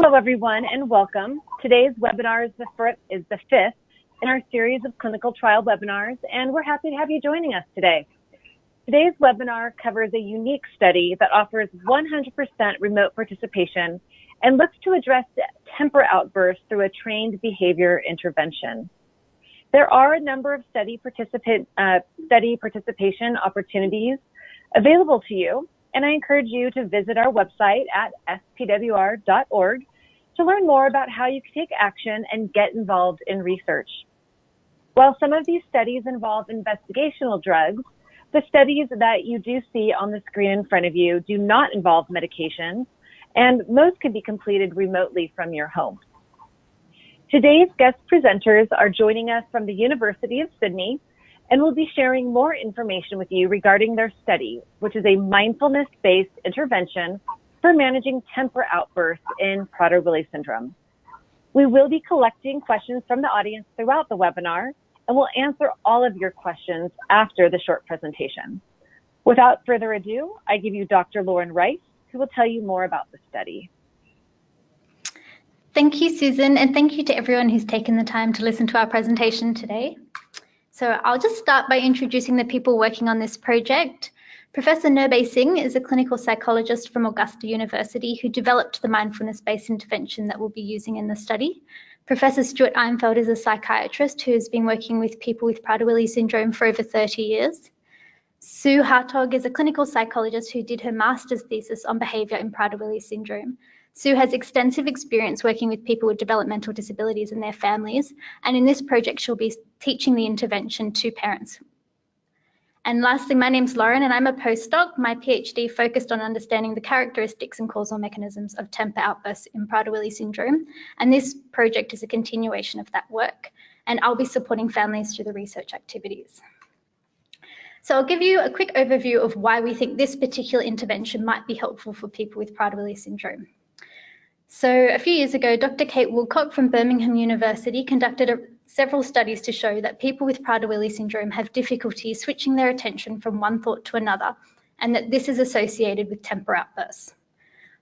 Hello, everyone, and welcome. Today's webinar is the fifth in our series of clinical trial webinars, and we're happy to have you joining us today. Today's webinar covers a unique study that offers 100% remote participation and looks to address temper outbursts through a trained behavior intervention. There are a number of study participation opportunities available to you, and I encourage you to visit our website at spwr.org to learn more about how you can take action and get involved in research. While some of these studies involve investigational drugs, the studies that you do see on the screen in front of you do not involve medications, and most can be completed remotely from your home. Today's guest presenters are joining us from the University of Sydney and will be sharing more information with you regarding their study, which is a mindfulness-based intervention for managing temper outbursts in Prader-Willi syndrome. We will be collecting questions from the audience throughout the webinar, and we'll answer all of your questions after the short presentation. Without further ado, I give you Dr. Lauren Rice, who will tell you more about the study. Thank you, Susan, and thank you to everyone who's taken the time to listen to our presentation today. So I'll just start by introducing the people working on this project. Professor Nirbhay Singh is a clinical psychologist from Augusta University who developed the mindfulness-based intervention that we'll be using in the study. Professor Stuart Einfeld is a psychiatrist who has been working with people with Prader-Willi syndrome for over 30 years. Sue Hartog is a clinical psychologist who did her master's thesis on behaviour in Prader-Willi syndrome. Sue has extensive experience working with people with developmental disabilities and their families, and in this project she'll be teaching the intervention to parents. And lastly, my name's Lauren and I'm a postdoc. My PhD focused on understanding the characteristics and causal mechanisms of temper outbursts in Prader-Willi syndrome, and this project is a continuation of that work, and I'll be supporting families through the research activities. So I'll give you a quick overview of why we think this particular intervention might be helpful for people with Prader-Willi syndrome. So a few years ago, Dr. Kate Woolcock from Birmingham University conducted several studies to show that people with Prader-Willi syndrome have difficulty switching their attention from one thought to another, and that this is associated with temper outbursts.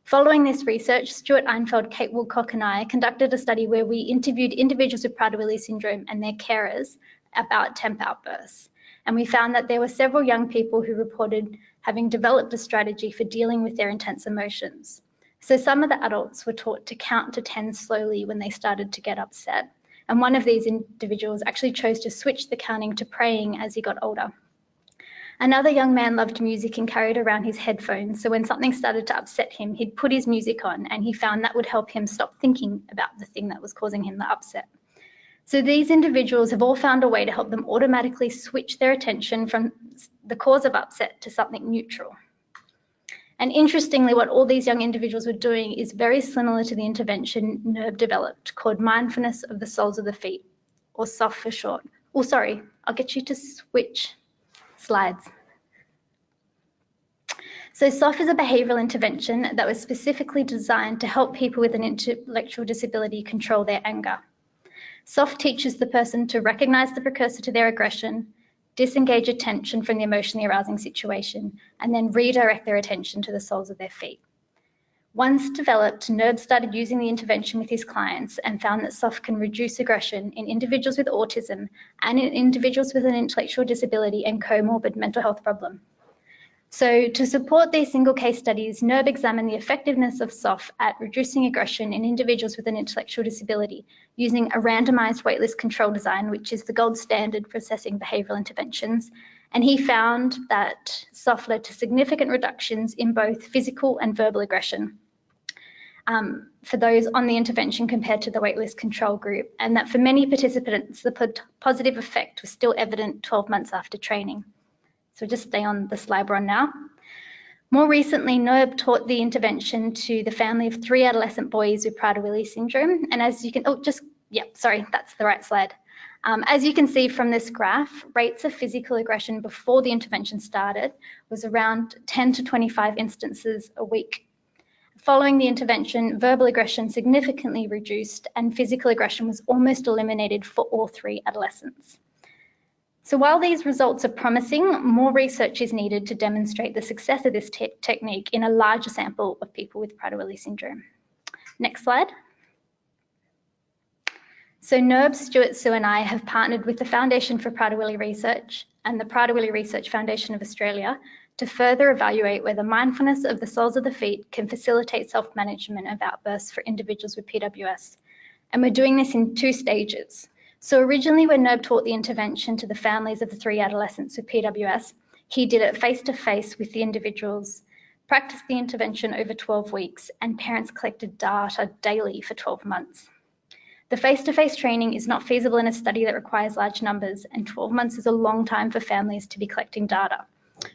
Following this research, Stuart Einfeld, Kate Woolcock and I conducted a study where we interviewed individuals with Prader-Willi syndrome and their carers about temper outbursts. And we found that there were several young people who reported having developed a strategy for dealing with their intense emotions. So some of the adults were taught to count to 10 slowly when they started to get upset. And one of these individuals actually chose to switch the counting to praying as he got older. Another young man loved music and carried around his headphones. So when something started to upset him, he'd put his music on and he found that would help him stop thinking about the thing that was causing him the upset. So these individuals have all found a way to help them automatically switch their attention from the cause of upset to something neutral. And interestingly, what all these young individuals were doing is very similar to the intervention NERB developed called Mindfulness of the Soles of the Feet, or SOF for short. Oh, sorry, I'll get you to switch slides. So SOF is a behavioural intervention that was specifically designed to help people with an intellectual disability control their anger. SOF teaches the person to recognise the precursor to their aggression, disengage attention from the emotionally arousing situation, and then redirect their attention to the soles of their feet. Once developed, NERB started using the intervention with his clients and found that SOF can reduce aggression in individuals with autism and in individuals with an intellectual disability and comorbid mental health problem. So to support these single case studies, NERB examined the effectiveness of SOF at reducing aggression in individuals with an intellectual disability using a randomized waitlist control design, which is the gold standard for assessing behavioral interventions. And he found that SOF led to significant reductions in both physical and verbal aggression for those on the intervention compared to the waitlist control group, and that for many participants, the positive effect was still evident 12 months after training. So just stay on the slide we're on now. More recently, NERB taught the intervention to the family of 3 adolescent boys with Prader-Willi syndrome. And as you can, sorry, that's the right slide. As you can see from this graph, rates of physical aggression before the intervention started was around 10 to 25 instances a week. Following the intervention, verbal aggression significantly reduced and physical aggression was almost eliminated for all 3 adolescents. So while these results are promising, more research is needed to demonstrate the success of this technique in a larger sample of people with Prader-Willi syndrome. Next slide. So NERB, Stuart, Sue and I have partnered with the Foundation for Prader-Willi Research and the Prader-Willi Research Foundation of Australia to further evaluate whether mindfulness of the soles of the feet can facilitate self-management of outbursts for individuals with PWS. And we're doing this in 2 stages. So originally when NERB taught the intervention to the families of the 3 adolescents with PWS, he did it face-to-face with the individuals, practiced the intervention over 12 weeks, and parents collected data daily for 12 months. The face-to-face training is not feasible in a study that requires large numbers, and 12 months is a long time for families to be collecting data.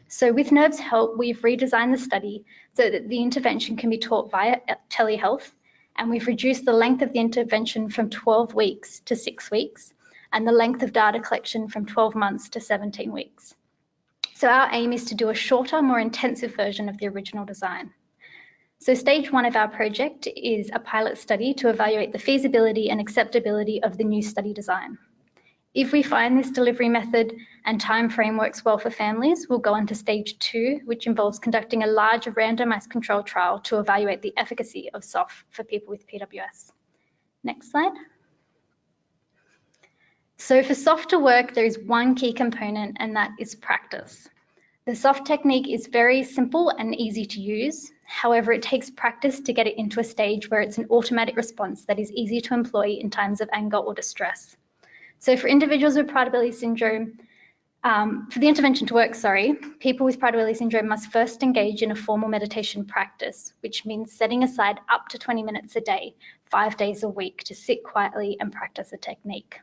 So with NERB's help, we've redesigned the study so that the intervention can be taught via telehealth, and we've reduced the length of the intervention from 12 weeks to 6 weeks, and the length of data collection from 12 months to 17 weeks. So our aim is to do a shorter, more intensive version of the original design. So stage 1 of our project is a pilot study to evaluate the feasibility and acceptability of the new study design. If we find this delivery method and time frame works well for families, we'll go on to stage 2, which involves conducting a large randomized control trial to evaluate the efficacy of SOF for people with PWS. Next slide. So for SOF to work, there is one key component, and that is practice. The SOF technique is very simple and easy to use. However, it takes practice to get it into a stage where it's an automatic response that is easy to employ in times of anger or distress. So for individuals with Prader-Willi syndrome, for the intervention to work, people with Prader-Willi syndrome must first engage in a formal meditation practice, which means setting aside up to 20 minutes a day, 5 days a week, to sit quietly and practice a technique.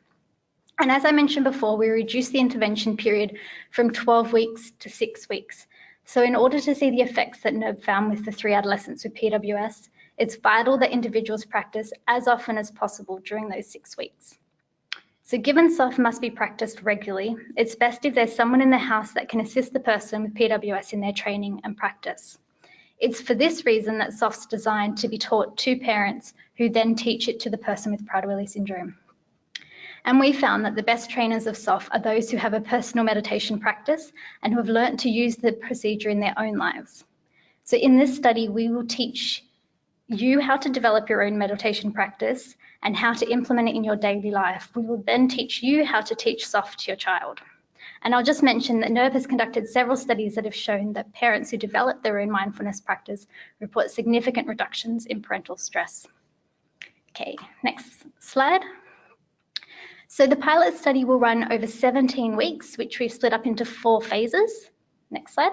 And as I mentioned before, we reduced the intervention period from 12 weeks to 6 weeks. So in order to see the effects that NERB found with the 3 adolescents with PWS, it's vital that individuals practice as often as possible during those 6 weeks. So given SOF must be practiced regularly, it's best if there's someone in the house that can assist the person with PWS in their training and practice. It's for this reason that SOF's designed to be taught to parents who then teach it to the person with Prader-Willi syndrome. And we found that the best trainers of SOF are those who have a personal meditation practice and who have learnt to use the procedure in their own lives. So in this study, we will teach you how to develop your own meditation practice and how to implement it in your daily life. We will then teach you how to teach SOF to your child. And I'll just mention that NERB has conducted several studies that have shown that parents who develop their own mindfulness practice report significant reductions in parental stress. Okay, next slide. So the pilot study will run over 17 weeks, which we've split up into 4 phases. Next slide.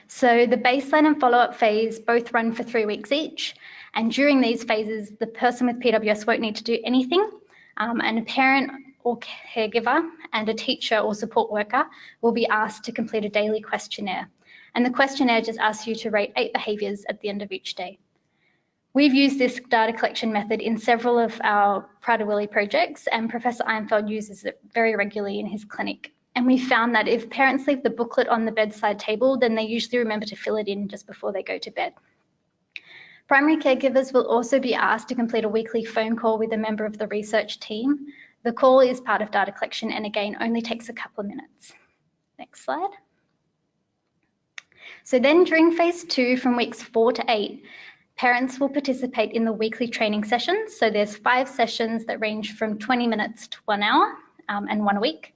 So the baseline and follow-up phase both run for 3 weeks each. And during these phases, the person with PWS won't need to do anything. And a parent or caregiver and a teacher or support worker will be asked to complete a daily questionnaire. And the questionnaire just asks you to rate 8 behaviours at the end of each day. We've used this data collection method in several of our Prader-Willi projects, and Professor Einfeld uses it very regularly in his clinic. And we found that if parents leave the booklet on the bedside table, then they usually remember to fill it in just before they go to bed. Primary caregivers will also be asked to complete a weekly phone call with a member of the research team. The call is part of data collection and again only takes a couple of minutes. Next slide. So then during phase 2 from weeks 4 to 8, parents will participate in the weekly training sessions. So there's 5 sessions that range from 20 minutes to 1 hour and 1 a week.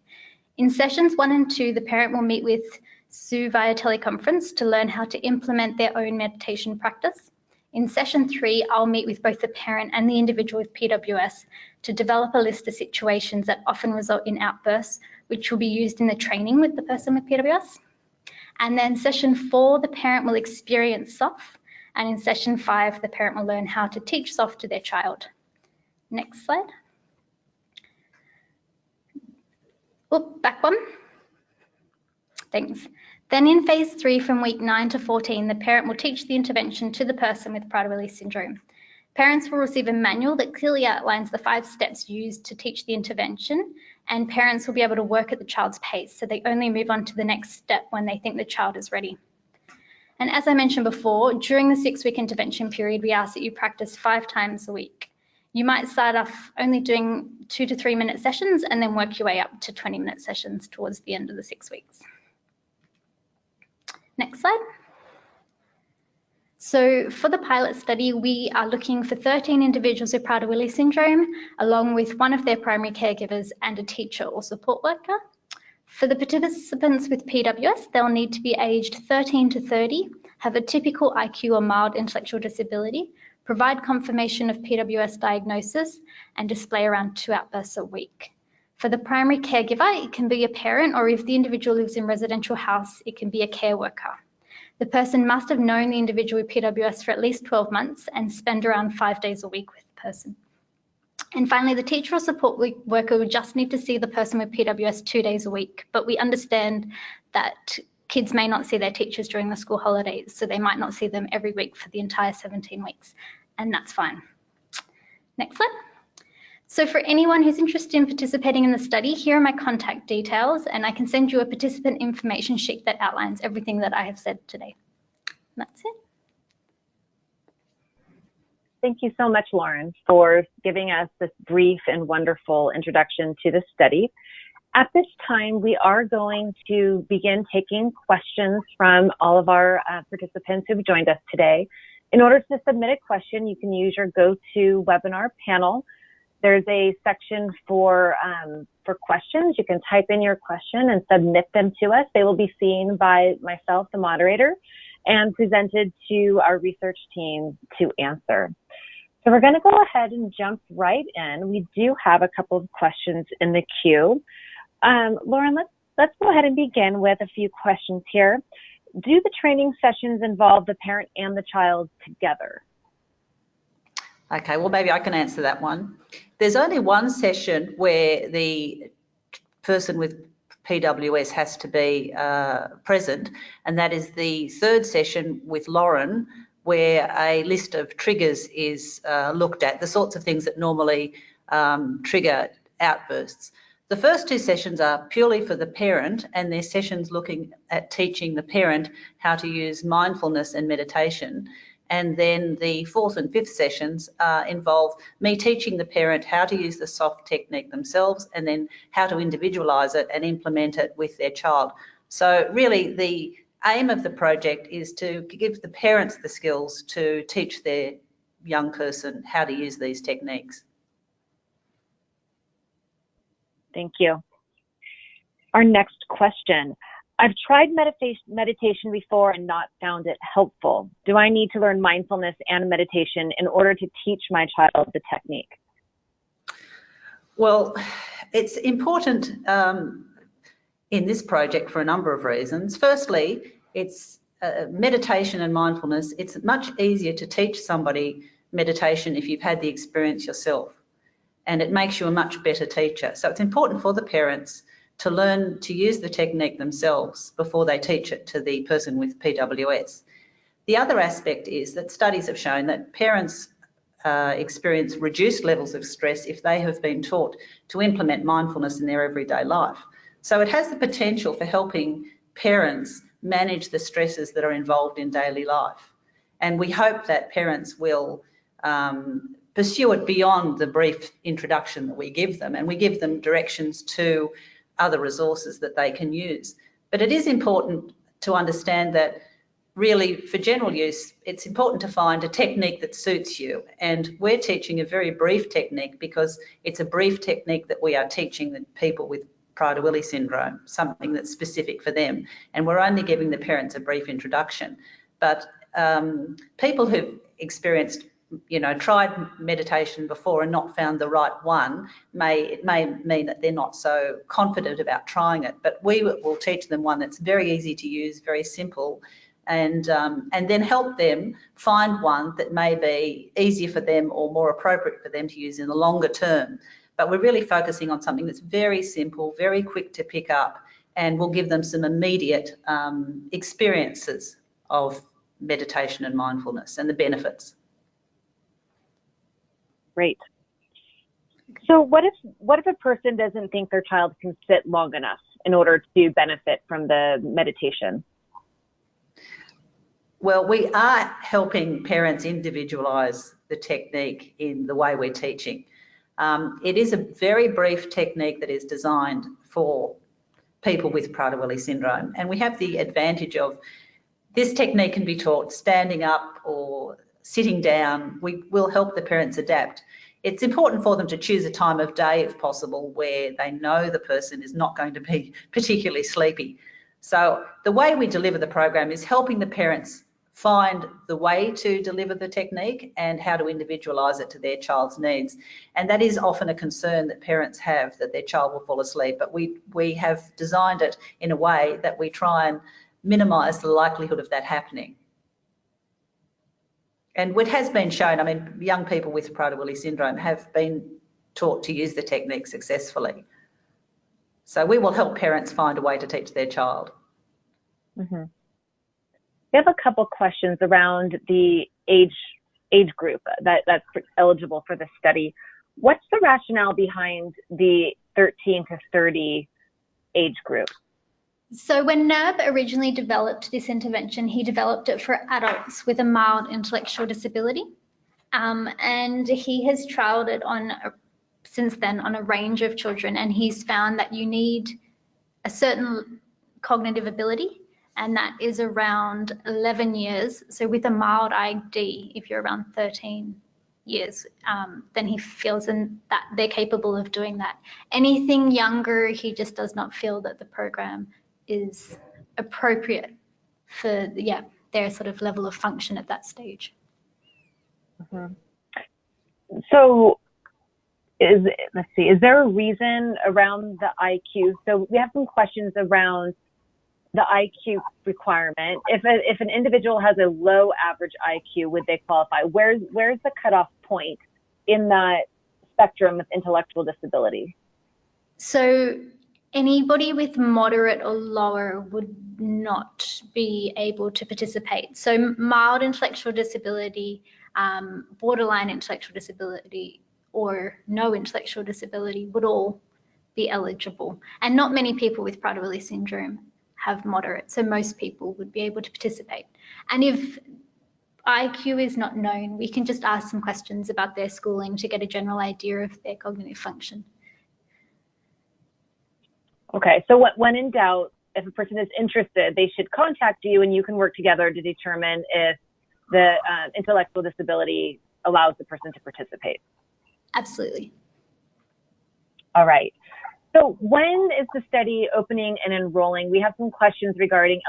In sessions 1 and 2, the parent will meet with Sue via teleconference to learn how to implement their own meditation practice. In session 3, I'll meet with both the parent and the individual with PWS to develop a list of situations that often result in outbursts, which will be used in the training with the person with PWS. And then session 4, the parent will experience SOF. And in session 5, the parent will learn how to teach SOF to their child. Next slide. Oop, back one. Thanks. Then in phase 3, from week 9 to 14, the parent will teach the intervention to the person with Prader-Willi syndrome. Parents will receive a manual that clearly outlines the 5 steps used to teach the intervention, and parents will be able to work at the child's pace, so they only move on to the next step when they think the child is ready. And as I mentioned before, during the 6-week intervention period, we ask that you practice 5 times a week. You might start off only doing 2 to 3 minute sessions and then work your way up to 20-minute sessions towards the end of the 6 weeks. Next slide. So for the pilot study, we are looking for 13 individuals with Prader-Willi syndrome, along with one of their primary caregivers and a teacher or support worker. For the participants with PWS, they'll need to be aged 13 to 30, have a typical IQ or mild intellectual disability, provide confirmation of PWS diagnosis, and display around 2 outbursts a week. For the primary caregiver, it can be a parent, or if the individual lives in a residential house, it can be a care worker. The person must have known the individual with PWS for at least 12 months and spend around 5 days a week with the person. And finally, the teacher or support worker would just need to see the person with PWS 2 days a week, but we understand that kids may not see their teachers during the school holidays, so they might not see them every week for the entire 17 weeks, and that's fine. Next slide. So for anyone who's interested in participating in the study, here are my contact details, and I can send you a participant information sheet that outlines everything that I have said today. And that's it. Thank you so much, Lauren, for giving us this brief and wonderful introduction to the study. At this time, we are going to begin taking questions from all of our participants who've joined us today. In order to submit a question, you can use your GoToWebinar panel. There's a section for questions. You can type in your question and submit them to us. They will be seen by myself, the moderator, and presented to our research team to answer. So we're going to go ahead and jump right in. We do have a couple of questions in the queue. Lauren, let's go ahead and begin with a few questions here. Do the training sessions involve the parent and the child together? Okay, well, maybe I can answer that one. There's only one session where the person with PWS has to be present, and that is the third session with Lauren, where a list of triggers is looked at, the sorts of things that normally trigger outbursts. The first 2 sessions are purely for the parent, and they're sessions looking at teaching the parent how to use mindfulness and meditation. And then the 4th and 5th sessions involve me teaching the parent how to use the soft technique themselves, and then how to individualise it and implement it with their child. So really the aim of the project is to give the parents the skills to teach their young person how to use these techniques. Thank you. Our next question. I've tried meditation before and not found it helpful. Do I need to learn mindfulness and meditation in order to teach my child the technique? Well, it's important in this project for a number of reasons. Firstly, it's meditation and mindfulness. It's much easier to teach somebody meditation if you've had the experience yourself, and it makes you a much better teacher. So it's important for the parents to learn to use the technique themselves before they teach it to the person with PWS. The other aspect is that studies have shown that parents experience reduced levels of stress if they have been taught to implement mindfulness in their everyday life. So it has the potential for helping parents manage the stresses that are involved in daily life. And we hope that parents will pursue it beyond the brief introduction that we give them, and we give them directions to other resources that they can use. But it is important to understand that really for general use, it's important to find a technique that suits you. And we're teaching a very brief technique because it's a brief technique that we are teaching the people with Prader-Willi syndrome, something that's specific for them. And we're only giving the parents a brief introduction. But people who've experienced, tried meditation before and not found the right one, it may mean that they're not so confident about trying it. But we will teach them one that's very easy to use, very simple, and then help them find one that may be easier for them or more appropriate for them to use in the longer term. But we're really focusing on something that's very simple, very quick to pick up, and will give them some immediate experiences of meditation and mindfulness and the benefits. Great. So what if a person doesn't think their child can sit long enough in order to benefit from the meditation? Well, we are helping parents individualise the technique in the way we're teaching. It is a very brief technique that is designed for people with Prader-Willi syndrome, and we have the advantage of This technique can be taught standing up or sitting down. We will help the parents adapt. It's important for them to choose a time of day, if possible, where they know the person is not going to be particularly sleepy. So the way we deliver the program is helping the parents find the way to deliver the technique and how to individualise it to their child's needs. And that is often a concern that parents have, that their child will fall asleep. But we have designed it in a way that we try and minimise the likelihood of that happening. And it has been shown, I mean, young people with Prader-Willi syndrome have been taught to use the technique successfully. So we will help parents find a way to teach their child. Mm-hmm. We have a couple questions around the age group that's eligible for the study. What's the rationale behind the 13 to 30 age group? So when NERB originally developed this intervention, he developed it for adults with a mild intellectual disability. And he has trialled it since then on a range of children, and he's found that you need a certain cognitive ability, and that is around 11 years. So with a mild ID, if you're around 13 years, then he feels that they're capable of doing that. Anything younger, he just does not feel that the program is appropriate for their sort of level of function at that stage. Mm-hmm. So is there a reason around the IQ? So we have some questions around the IQ requirement. If an individual has a low average IQ, would they qualify? Where's the cutoff point in that spectrum of intellectual disability? So anybody with moderate or lower would not be able to participate. So mild intellectual disability, borderline intellectual disability, or no intellectual disability would all be eligible. And not many people with Prader-Willi syndrome have moderate, so most people would be able to participate. And if IQ is not known, we can just ask some questions about their schooling to get a general idea of their cognitive function. Okay, so when in doubt, if a person is interested, they should contact you and you can work together to determine if the intellectual disability allows the person to participate. Absolutely. All right. So when is the study opening and enrolling? We have some questions regarding,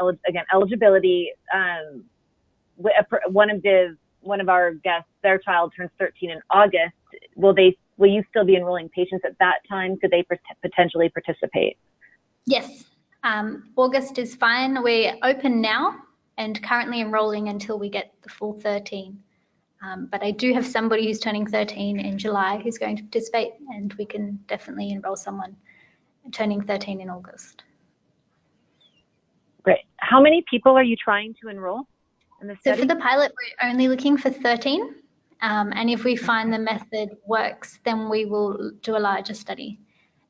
eligibility. One of our guests, their child turns 13 in August. Will you still be enrolling patients at that time? Could they potentially participate? Yes, August is fine. We're open now and currently enrolling until we get the full 13. But I do have somebody who's turning 13 in July who's going to participate, and we can definitely enroll someone turning 13 in August. Great. How many people are you trying to enroll in the study? So for the pilot, we're only looking for 13. And if we find the method works, then we will do a larger study.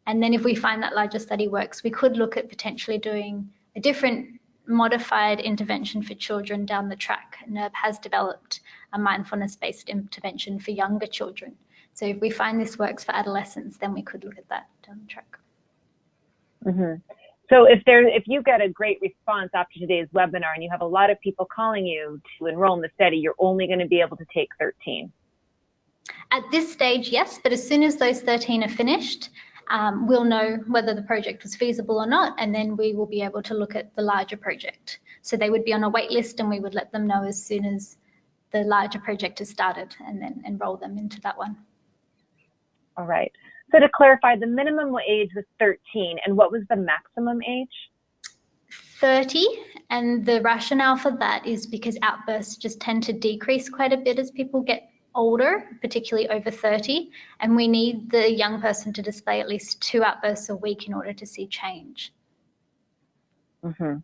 And then if we find that larger study works, we could look at potentially doing a different modified intervention for children down the track. NERB has developed a mindfulness-based intervention for younger children. So if we find this works for adolescents, then we could look at that down the track. Mm-hmm. So if you get a great response after today's webinar and you have a lot of people calling you to enroll in the study, you're only going to be able to take 13. At this stage, yes, but as soon as those 13 are finished, we'll know whether the project was feasible or not, and then we will be able to look at the larger project. So they would be on a wait list, and we would let them know as soon as the larger project has started, and then enroll them into that one. All right. So to clarify, the minimum age was 13, and what was the maximum age? 30, and the rationale for that is because outbursts just tend to decrease quite a bit as people get older, particularly over 30, and we need the young person to display at least 2 outbursts a week in order to see change. Mm-hmm.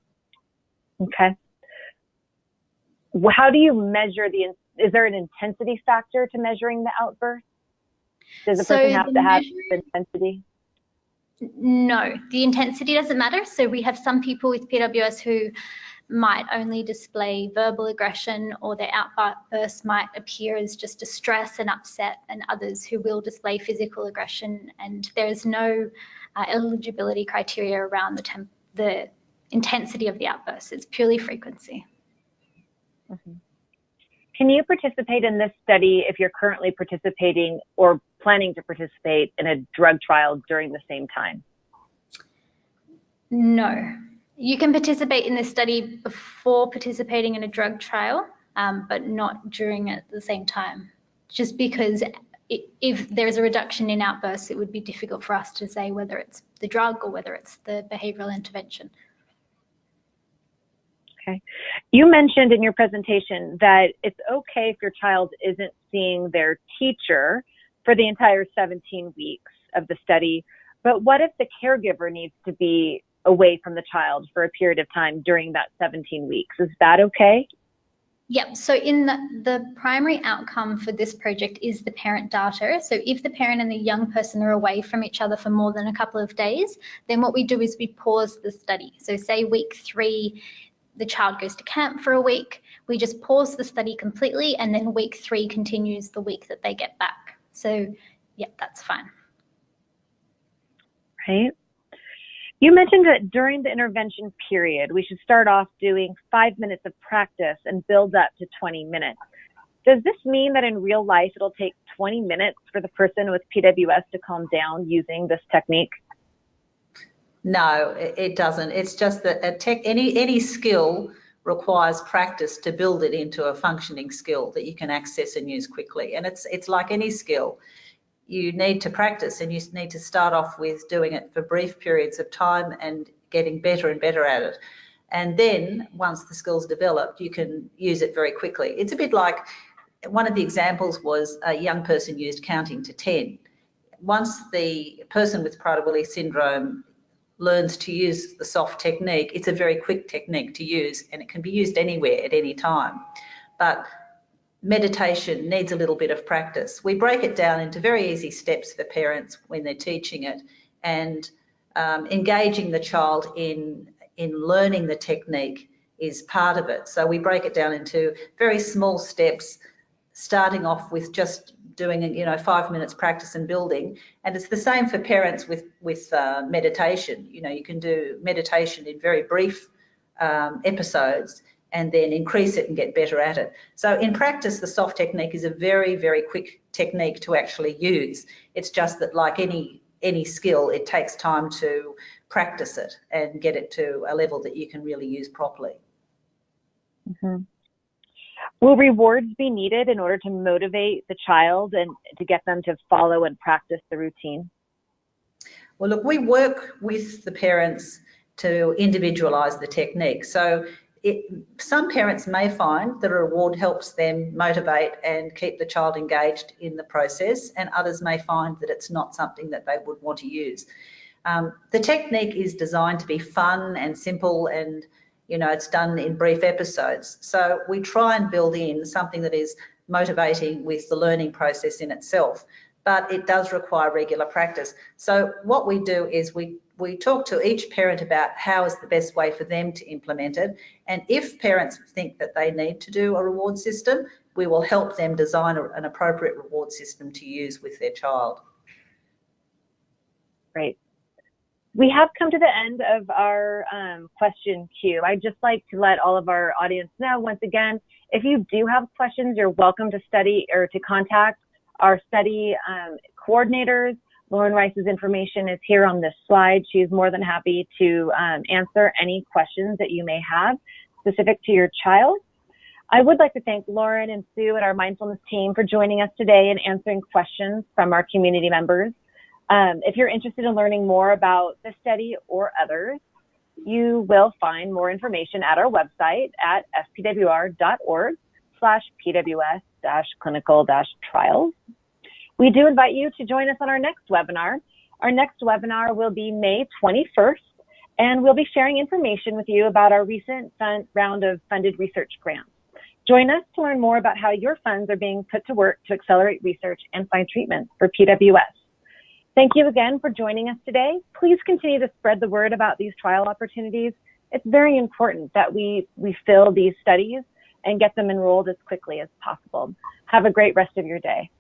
Okay. How do you measure is there an intensity factor to measuring the outburst? Does a person have to have the intensity? No, the intensity doesn't matter. So we have some people with PWS who might only display verbal aggression, or their outbursts might appear as just distress and upset, and others who will display physical aggression. And there is no eligibility criteria around the intensity of the outbursts. It's purely frequency. Mhm. Can you participate in this study if you're currently participating or planning to participate in a drug trial during the same time? No. You can participate in this study before participating in a drug trial, but not during at the same time. Just because if there's a reduction in outbursts, it would be difficult for us to say whether it's the drug or whether it's the behavioural intervention. Okay. You mentioned in your presentation that it's okay if your child isn't seeing their teacher for the entire 17 weeks of the study, but what if the caregiver needs to be away from the child for a period of time during that 17 weeks? Is that okay? Yep, so in the primary outcome for this project is the parent data. So if the parent and the young person are away from each other for more than a couple of days, then what we do is we pause the study. So say week 3, the child goes to camp for a week, we just pause the study completely, and then week 3 continues the week that they get back. So yeah, that's fine. Right. You mentioned that during the intervention period, we should start off doing 5 minutes of practice and build up to 20 minutes. Does this mean that in real life, it'll take 20 minutes for the person with PWS to calm down using this technique? No, it doesn't. It's just that any skill requires practice to build it into a functioning skill that you can access and use quickly. And it's like any skill. You need to practice, and you need to start off with doing it for brief periods of time and getting better and better at it. And then once the skill's developed, you can use it very quickly. It's a bit like, one of the examples was a young person used counting to 10. Once the person with Prader-Willi syndrome learns to use the soft technique, it's a very quick technique to use, and it can be used anywhere at any time. But meditation needs a little bit of practice. We break it down into very easy steps for parents when they're teaching it, and engaging the child in learning the technique is part of it. So we break it down into very small steps, starting off with just doing 5 minutes practice and building. And it's the same for parents with meditation. You can do meditation in very brief episodes and then increase it and get better at it. So in practice, the soft technique is a very, very quick technique to actually use. It's just that, like any skill, it takes time to practice it and get it to a level that you can really use properly. Mm-hmm. Will rewards be needed in order to motivate the child and to get them to follow and practice the routine? Well, look, we work with the parents to individualise the technique. So some parents may find that a reward helps them motivate and keep the child engaged in the process, and others may find that it's not something that they would want to use. The technique is designed to be fun and simple, and it's done in brief episodes. So we try and build in something that is motivating with the learning process in itself, but it does require regular practice. So what we do is we talk to each parent about how is the best way for them to implement it. And if parents think that they need to do a reward system, we will help them design an appropriate reward system to use with their child. Great. We have come to the end of our question queue. I'd just like to let all of our audience know, once again, if you do have questions, you're welcome to contact our study coordinators. Lauren Rice's information is here on this slide. She's more than happy to answer any questions that you may have specific to your child. I would like to thank Lauren and Sue and our mindfulness team for joining us today and answering questions from our community members. If you're interested in learning more about this study or others, you will find more information at our website at spwr.org/PWS-clinical-trials. We do invite you to join us on our next webinar. Our next webinar will be May 21st, and we'll be sharing information with you about our recent round of funded research grants. Join us to learn more about how your funds are being put to work to accelerate research and find treatments for PWS. Thank you again for joining us today. Please continue to spread the word about these trial opportunities. It's very important that we fill these studies and get them enrolled as quickly as possible. Have a great rest of your day.